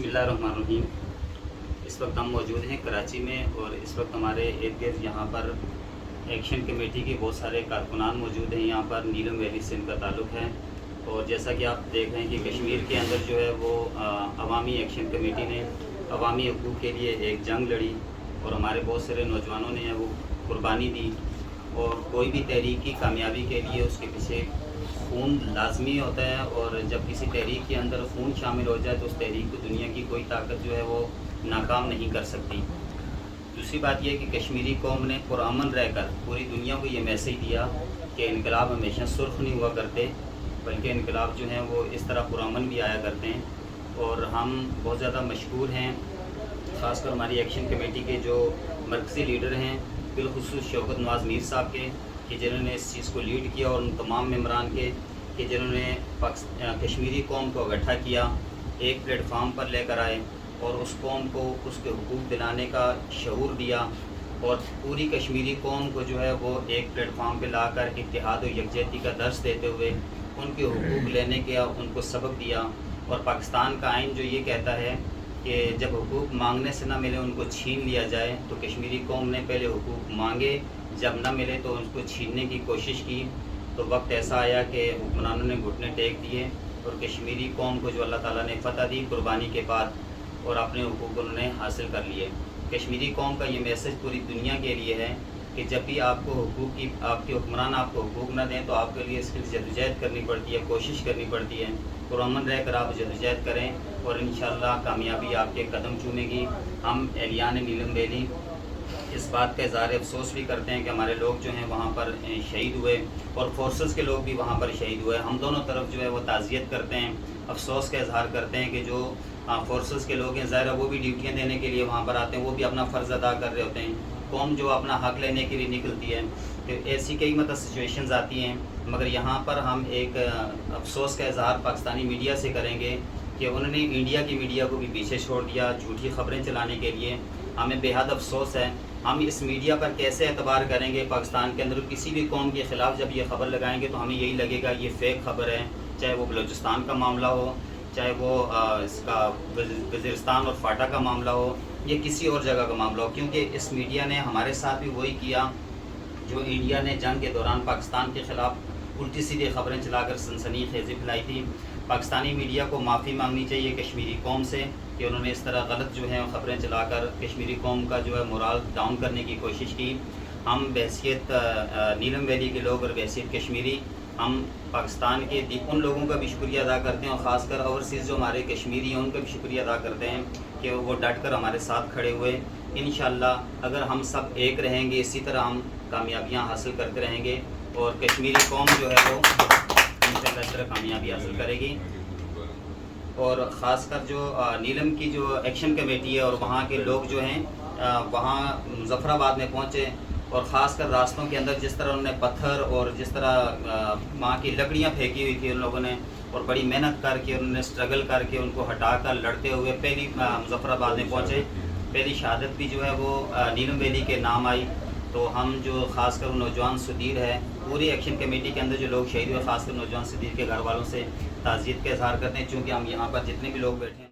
बिस्मिल्लाहिर्रहमानिर्रहीम। इस वक्त हम मौजूद हैं कराची में और इस वक्त हमारे इर्द गिर्द यहाँ पर एक्शन कमेटी के बहुत सारे कारकुनान मौजूद हैं। यहाँ पर नीलम वैली से इनका ताल्लुक़ है और जैसा कि आप देख रहे हैं कि कश्मीर के अंदर जो है वो अवामी एक्शन कमेटी ने अवामी हकूक़ के लिए एक जंग लड़ी और हमारे बहुत सारे नौजवानों ने वो कुर्बानी दी। और कोई भी तहरीक की कामयाबी के लिए उसके पीछे खून लाजमी होता है और जब किसी तहरीक के अंदर खून शामिल हो जाए तो उस तहरीक को दुनिया की कोई ताकत जो है वो नाकाम नहीं कर सकती। दूसरी बात यह है कि कश्मीरी कौम ने पुरअमन रहकर पूरी दुनिया को ये मैसेज दिया कि इनकलाब हमेशा सुर्ख नहीं हुआ करते, बल्कि इनकलाब जो हैं वो इस तरह पुरअमन भी आया करते हैं। और हम बहुत ज़्यादा मशहूर हैं, ख़ासकर हमारी एक्शन कमेटी के जो मरकज़ी लीडर हैं, बिलखुसूस शौकत नवाज़ मीर साहब के, कि जिन्होंने इस चीज़ को लीड किया, और उन तमाम मेम्बरान के कि जिन्होंने कश्मीरी कौम को इकट्ठा किया, एक प्लेटफार्म पर लेकर आए और उस कौम को उसके हुकूक दिलाने का शऊर दिया और पूरी कश्मीरी कौम को जो है वो एक प्लेटफार्म पे लाकर इत्तेहाद और यकजहती का दर्स देते हुए उनके हुकूक लेने का उनको सबक दिया। और पाकिस्तान का आइन जो ये कहता है कि जब हुकूक मांगने से ना मिले उनको छीन लिया जाए, तो कश्मीरी कौम ने पहले हुकूक मांगे, जब ना मिले तो उनको छीनने की कोशिश की। तो वक्त ऐसा आया कि हुक्मरानों ने घुटने टेक दिए और कश्मीरी कौम को जो अल्लाह ताला ने फ़तह दी कुर्बानी के बाद, और अपने हुकूक उन्होंने हासिल कर लिए। कश्मीरी कौम का ये मैसेज पूरी दुनिया के लिए है कि जब भी आपको हुकूक की आपके हुक्मरान आपको हुकूक न दें तो आपके लिए इसकी जदोजहद करनी पड़ती है, कोशिश करनी पड़ती है। पुरअमन रह कर आप जदोजहद करें और इंशाअल्लाह कामयाबी आपके कदम चूमेगी। हम एहलियान नीलम वैली इस बात का इज़हार अफसोस भी करते हैं कि हमारे लोग जो हैं वहाँ पर शहीद हुए और फोर्सेस के लोग भी वहाँ पर शहीद हुए। हम दोनों तरफ जो है वो ताज़ियत करते हैं, अफसोस का इज़हार करते हैं कि जो फोर्सेस के लोग हैं, ज़ाहिर है वो भी ड्यूटियाँ देने के लिए वहाँ पर आते हैं, वो भी अपना फ़र्ज़ अदा कर रहे होते हैं। कौम जो अपना हक़ लेने के लिए निकलती है, तो ऐसी कई मतलब सिचुएशंस आती हैं। मगर यहाँ पर हम एक अफसोस का इज़हार पाकिस्तानी मीडिया से करेंगे कि उन्होंने इंडिया की मीडिया को भी पीछे छोड़ दिया झूठी ख़बरें चलाने के लिए। हमें बेहद अफसोस है। हम इस मीडिया पर कैसे एतबार करेंगे? पाकिस्तान के अंदर किसी भी कौम के ख़िलाफ़ जब ये ख़बर लगाएंगे तो हमें यही लगेगा ये फ़ेक ख़बर है, चाहे वो बलूचिस्तान का मामला हो, चाहे वो इसका वज़ीरिस्तान और फाटा का मामला हो, या किसी और जगह का मामला हो। क्योंकि इस मीडिया ने हमारे साथ भी वही किया जो इंडिया ने जंग के दौरान पाकिस्तान के ख़िलाफ़ उल्टी सीधी ख़बरें चलाकर सनसनी खेज़ी फैलाई थी। पाकिस्तानी मीडिया को माफ़ी मांगनी चाहिए कश्मीरी कौम से कि उन्होंने इस तरह गलत जो है ख़बरें चलाकर कश्मीरी कौम का जो है मोराल डाउन करने की कोशिश की। हम बहैसियत नीलम वैली के लोग और बहैसियत कश्मीरी हम पाकिस्तान के उन लोगों का भी शुक्रिया अदा करते हैं और ख़ासकर ओवरसीज़ जो हमारे कश्मीरी हैं उनका भी शुक्रिया अदा करते हैं कि वो डट कर हमारे साथ खड़े हुए। इंशाअल्लाह अगर हम सब एक रहेंगे इसी तरह हम कामयाबियाँ हासिल करते रहेंगे और कश्मीरी कौम जो है वो इंशाअल्लाह इस तरह कामयाबी हासिल करेगी। और ख़ासकर जो नीलम की जो एक्शन कमेटी है और वहाँ के लोग जो हैं वहाँ मुज़फ़्फ़राबाद में पहुँचे और ख़ासकर रास्तों के अंदर जिस तरह उन्होंने पत्थर और जिस तरह वहाँ की लकड़ियाँ फेंकी हुई थी उन लोगों ने, और बड़ी मेहनत करके उन्होंने स्ट्रगल करके उनको हटाकर लड़ते हुए पहली मुज़फ़्फ़राबाद में पहुँचे। पहली शहादत भी जो है वो नीलम वैली के नाम आई। तो हम जो ख़ासकर नौजवान सुदीर है, पूरी एक्शन कमेटी के अंदर जो लोग शहीद हुए, ख़ासकर नौजवान सुदीर के घर वालों से ताज़ियत का इज़हार करते हैं, चूँकि हम यहाँ पर जितने भी लोग बैठे हैं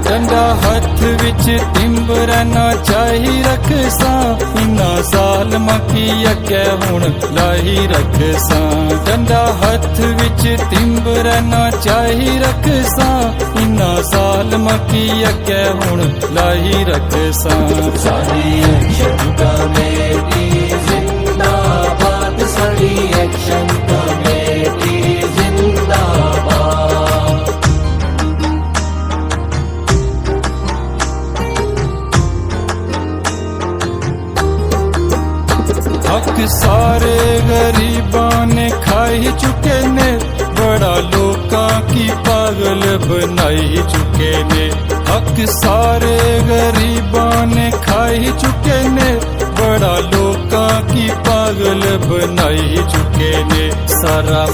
डंडा हथ विच तिंबरना चाही रखसा, इन्ना साल मकी अके हुण लाही रखसा। डंडा हथ विच तिंबरना चाही रखसा, इन्ना साल मकी अके हुण लाही रखसा। सारी एक्शन कमेटी जिंदाबाद, सारी एक्शन कमेटी जिंदाबाद। हक सारे गरीब ਲੋਕਾਂ ਕੀ ਪਾਗਲ ਬਣਾਈ ਚੁੱਕੇ ਨੇ ਹੱਕ ਸਾਰੇ ਗਰੀਬਾਂ ਨੇ ਖਾਈ ਚੁੱਕੇ ਨੇ ਬੜਾ ਲੋਕਾਂ ਕੀ ਪਾਗਲ ਬਣਾਈ ਚੁੱਕੇ ਨੇ ਸਾਰਾ